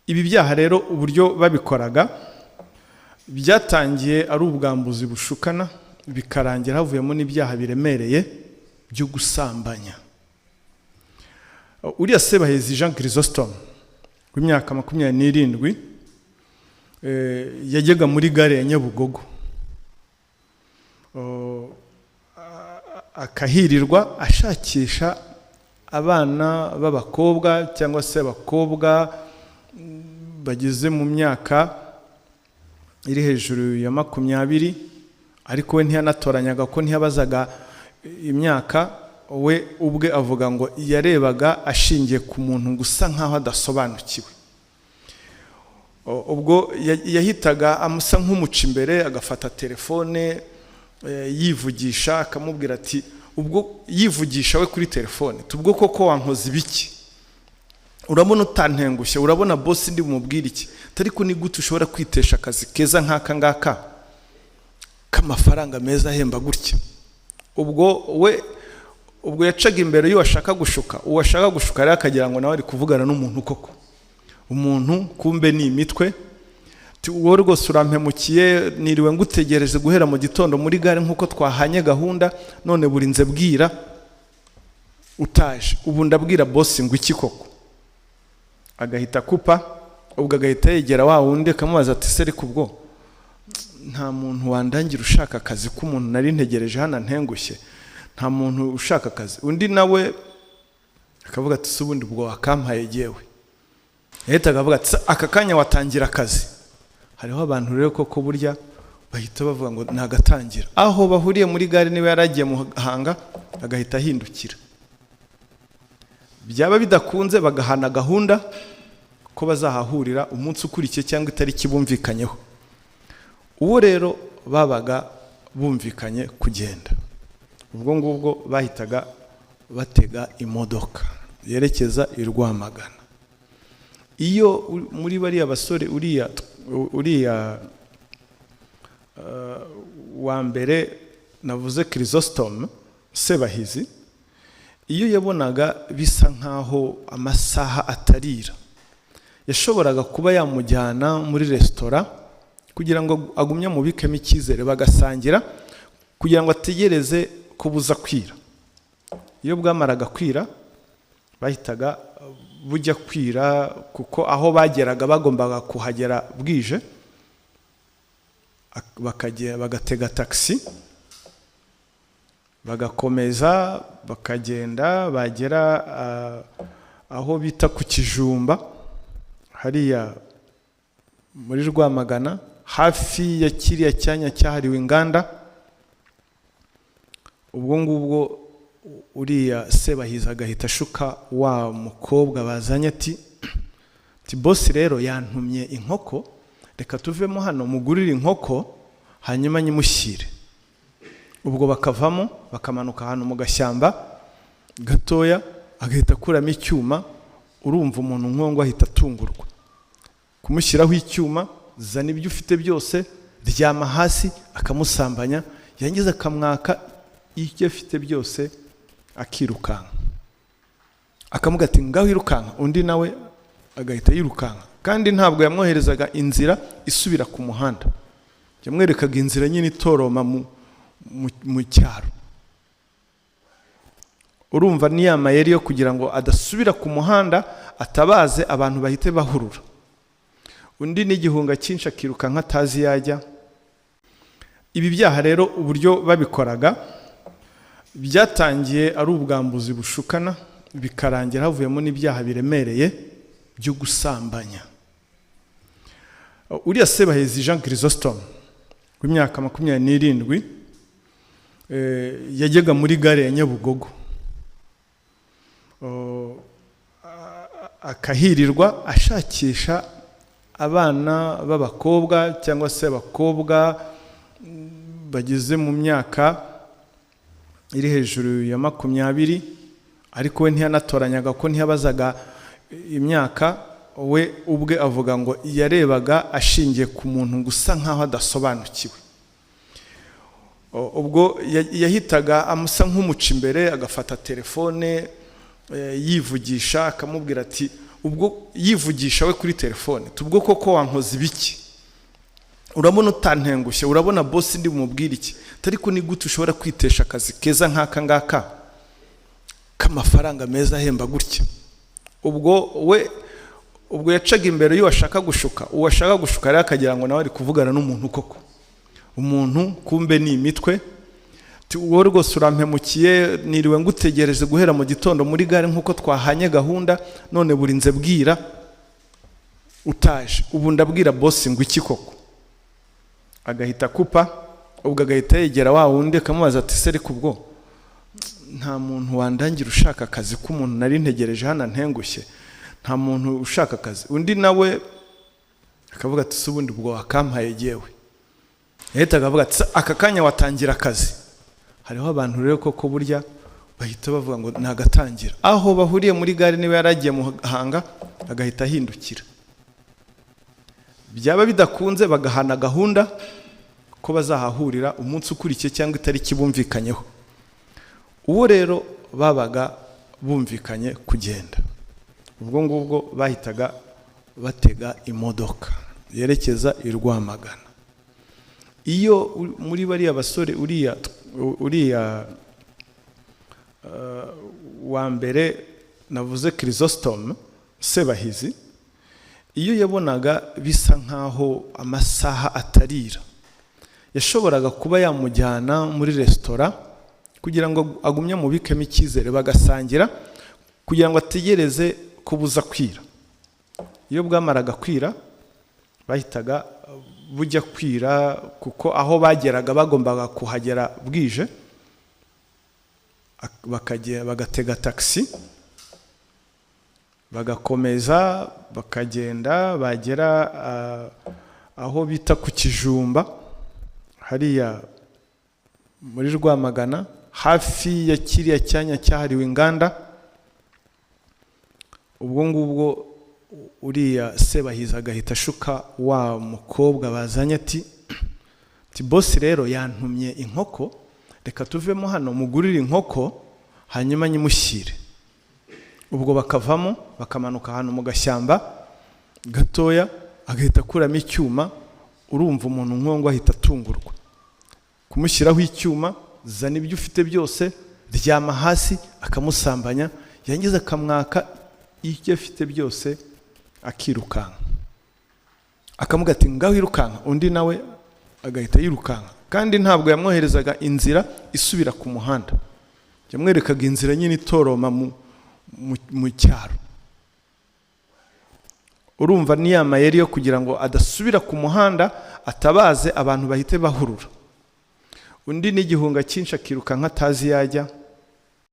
Ibi byaha rero uburyo babikoraga byatangiye ari ubwambuzi bushukana bikarangira havuyemo n'ibyaha biremereye byo gusambanya. Uriya Sebahizi Jean Chrysostome w'imyaka 27 yajyaga muri gare ya Nyabugogo akahirirwa ashakisha abana b'abakobwa cyangwa se abakobwa bageze mu myaka iri hejuru ya 20, ariko we ntiyanatoranyaga ko ntiyabazaga imyaka, we ubwe avuga ngo yarebaga ashingiye ku muntu gusa nkaho adasobanukiwe. Ubwo yahitaga amusa nk'umuca imbere agafata telefone yivugisha akamubwira ati, ubwo yivugisha we kuri telefone, tubwo koko wankoze ibiki, urabona utantengushye, urabona boss ndi mubwira iki, ariko ni gute ushobora kwitesha akazi keza nk'aka ngaka k'amafaranga meza ahemba gutya. Ubwo yacaga imbere y'uwashaka gushuka, uwashaka gushuka rero akagira ngo nawe ari kuvugana n'umuntu koko, umuntu kumbe ni imitwe. Wowe rwose urampemukiye, niriwe ngutegereje guhera mu gitondo muri gare nk'uko twahanye gahunda, none burinze bwira utaje, ubu ndabwira boss ngo iki koko. Agahita kupa, ubwo agahita yegera wa wundi akamubaza ati, se ariko ubwo nta muntu wandangira ushaka akazi k'umuntu nari ntegereje hano ntengushye, nta muntu ushaka akazi? Undi nawe akavuga ati, se ubundi ubwo wakampaye yewe. Yahita akavuga ati, aka kanya watangira akazi. Hariho abantu rero koko burya bahita bavuga ngo nagatangira, aho bahuriye muri gare niba yaragiye mu hanga agahita ahindukira. Byaba bidakunze bagahana gahunda ko bazahahurira umunsi ukurikiye cyangwa itariki bumvikanyeho. Uwo rero babaga bumvikanye kugenda, ubwo ngubwo bahitaga batega imodoka yerekeza i Rwamagana. Iyo muri bariya basore uriya wa mbere navuze Chrysostome Sebahizi, iyo yabonaga bisa nkaho amasaha atarira, yashoboraga kuba yamujyana muri resitora kugira ngo agumye mu bikemo icyizere bagasangira, kugira ngo ategereze kubuza kwira. Iyo bwamaraga kwira bahitaga bujya kwira, kuko aho bageraga bagombaga kuhagera bwije, bagatega taxi bagakomeza bakagenda, bagera aho bita ku Kijumba hariya muri Rwamagana, hafi ya kiriya cyanya cyahariwe inganda. Ubwo ngubwo uriya Sebahizi agahita ashuka wa mukobwa bazanye ati, boss rero yantumye inkoko, reka tuvemo hano mugurire inkoko hanyuma nyimushyire. Ubwo bakavamo bakamanuka hano mu gashyamba gatoya, agahita akuramo icyuma. Urumva umuntu nk'uwo ahita atungurwa, kumushyiraho icyuma, zana ibyo ufite byose, ryama hasi, akamusambanya, yangiza akamwaka ibyo afite byose, akirukanka. Akamuga ati, ngaho irukanka. Undi nawe agahita yirukanka, kandi ntabwo yamwoherezaga inzira isubira ku muhanda, yamwerekaga inzira nyine itoroma mu cyaro. Urumva ni ya mayeri yo kugira ngo adasubira ku muhanda, atabaze abantu bahite bahurura. Undi n'igihunga cyinshi akirukanka atazi yajya. Ibi byaha rero uburyo babikoraga byatangiye ari ubwambuzi bushukana bikarangira havuyemo n'ibyaha biremereye byo gusambanya. Uriya Sebahizi Jean Chrysostome w'imyaka 27 yajyaga muri gare ya Nyabugogo akahirirwa ashakisha abana b'abakobwa cyangwa se abakobwa bageze mu myaka iri hejuru ya 20, ariko we ntiyanatoranyaga ko ntiyabazaga imyaka, we ubwe avuga ngo yarebaga ashingiye ku muntu gusa nkaho adasobanukiwe. Ubwo yahitaga amusa nk'umuca imbere agafata telefone yivugisha akamubwira ati, ubwo yivugisha we kuri telefone, tubwo koko wankoze ibiki, urabona utantengushye, urabona boss ndi bumubwira iki, ariko ni gute ushobora kwitesha akazi keza nk'aka ngaka k'amafaranga meza ahemba gutya. ubwo yacaga imbere y'uwo ashaka gushuka, uwo ashaka gushuka rero akagira ngo nawe ari kuvugana n'umuntu koko, umuntu kumbe ni imitwe. Uwo rwose urampemukiye, niriwe ngutegereze guhera mu gitondo muri gare nk'uko twahanye gahunda, none burinze bwira utaje, ubu ndabwira boss ngo iki koko. Agahita kupa, ubwo agahita yegera wa wundi akamubaza ati se ariko ubwo nta muntu wandangira ushaka akazi k'umuntu nari ntegereje hano ntengushye, nta muntu ushaka akazi. Undi nawe akavuga ati se ubundi ubwo wakampaye yewe, yahita akavuga ati aka kanya watangira akazi. Hariho abantu rero koko burya bahita bavuga ngo nagatangira, aho bahuriye muri gare niba yaragiye mu hanga agahita ahindukira. Byaba bidakunze bagahana gahunda ko bazahahurira umunsi ukurikiye cyangwa itariki bumvikanyeho. Uwo rero babaga bumvikanye kugenda, ubwo ngubwo bahitaga batega imodoka yerekeza i Rwamagana. Iyo muri bariya basore uriya wa mbere navuze Chrysostome Sebahizi, iyo yabonaga bisa nkaho amasaha atarira, yashoboraga kuba yamujyana muri resitora kugira ngo agumye mu bikemo icyizere, bagasangira kugira ngo ategereze kubuza kwira. Iyo bwamaraga kwira bahitaga bujya kwira, kuko aho bageraga bagombaga kuhagera bwije, bagatega taxi bagakomeza bakagenda, bagera aho bita ku Kijumba hariya muri Rwamagana, hafi ya kiriya cyanya cyahariwe inganda. Ubwo ngubwo uriya Sebahizi agahita ashuka wa mukobwa bazanye ati boss rero yantumye inkoko, reka tuvemo hano mugurire inkoko hanyuma nyimushyire. Ubwo bakavamo bakamanuka hano mu gashyamba gatoya, agahita akuramo icyuma. Urumva umuntu nk'uwo ahita atungurwa, kumushyiraho icyuma, zana ibyo ufite byose, ryama hasi, akamusambanya, yangiza akamwaka ibyo afite byose, akirukanka. Akamuga ati ngaho irukanka, undi nawe agahita yirukanka. Kandi ntabwo yamwoherezaga inzira isubira ku muhanda, yamwerekaga inzira nyine itoroma mu cyaro. Urumva ni ya mayeri yo kugira ngo adasubira ku muhanda, atabaze abantu bahite bahurura. Undi n'igihunga cyinshi akirukanka atazi yajya,